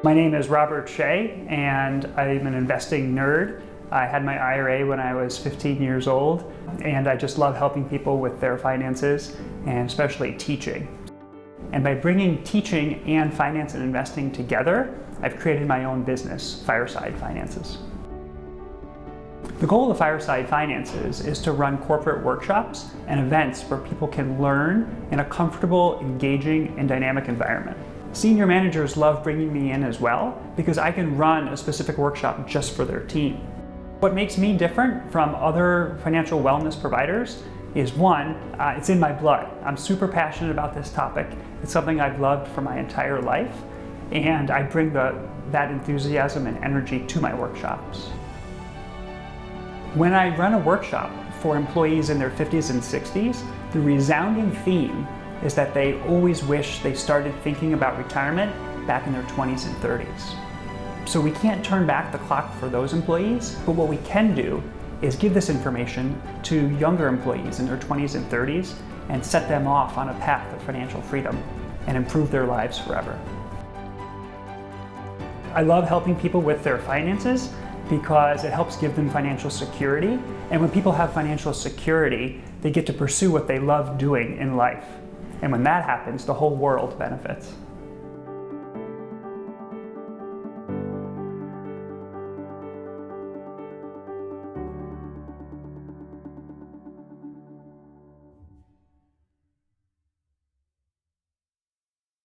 My name is Robert Shea, and I'm an investing nerd. I had my IRA when I was 15 years old, and I just love helping people with their finances, and especially teaching. And by bringing teaching and finance and investing together, I've created my own business, Fireside Finances. The goal of Fireside Finances is to run corporate workshops and events where people can learn in a comfortable, engaging, and dynamic environment. Senior managers love bringing me in as well because I can run a specific workshop just for their team. What makes me different from other financial wellness providers is one, it's in my blood. I'm super passionate about this topic. It's something I've loved for my entire life, and I bring that enthusiasm and energy to my workshops. When I run a workshop for employees in their 50s and 60s, the resounding theme is that they always wish they started thinking about retirement back in their 20s and 30s. So we can't turn back the clock for those employees, but what we can do is give this information to younger employees in their 20s and 30s and set them off on a path of financial freedom and improve their lives forever. I love helping people with their finances because it helps give them financial security. And when people have financial security, they get to pursue what they love doing in life. And when that happens, the whole world benefits.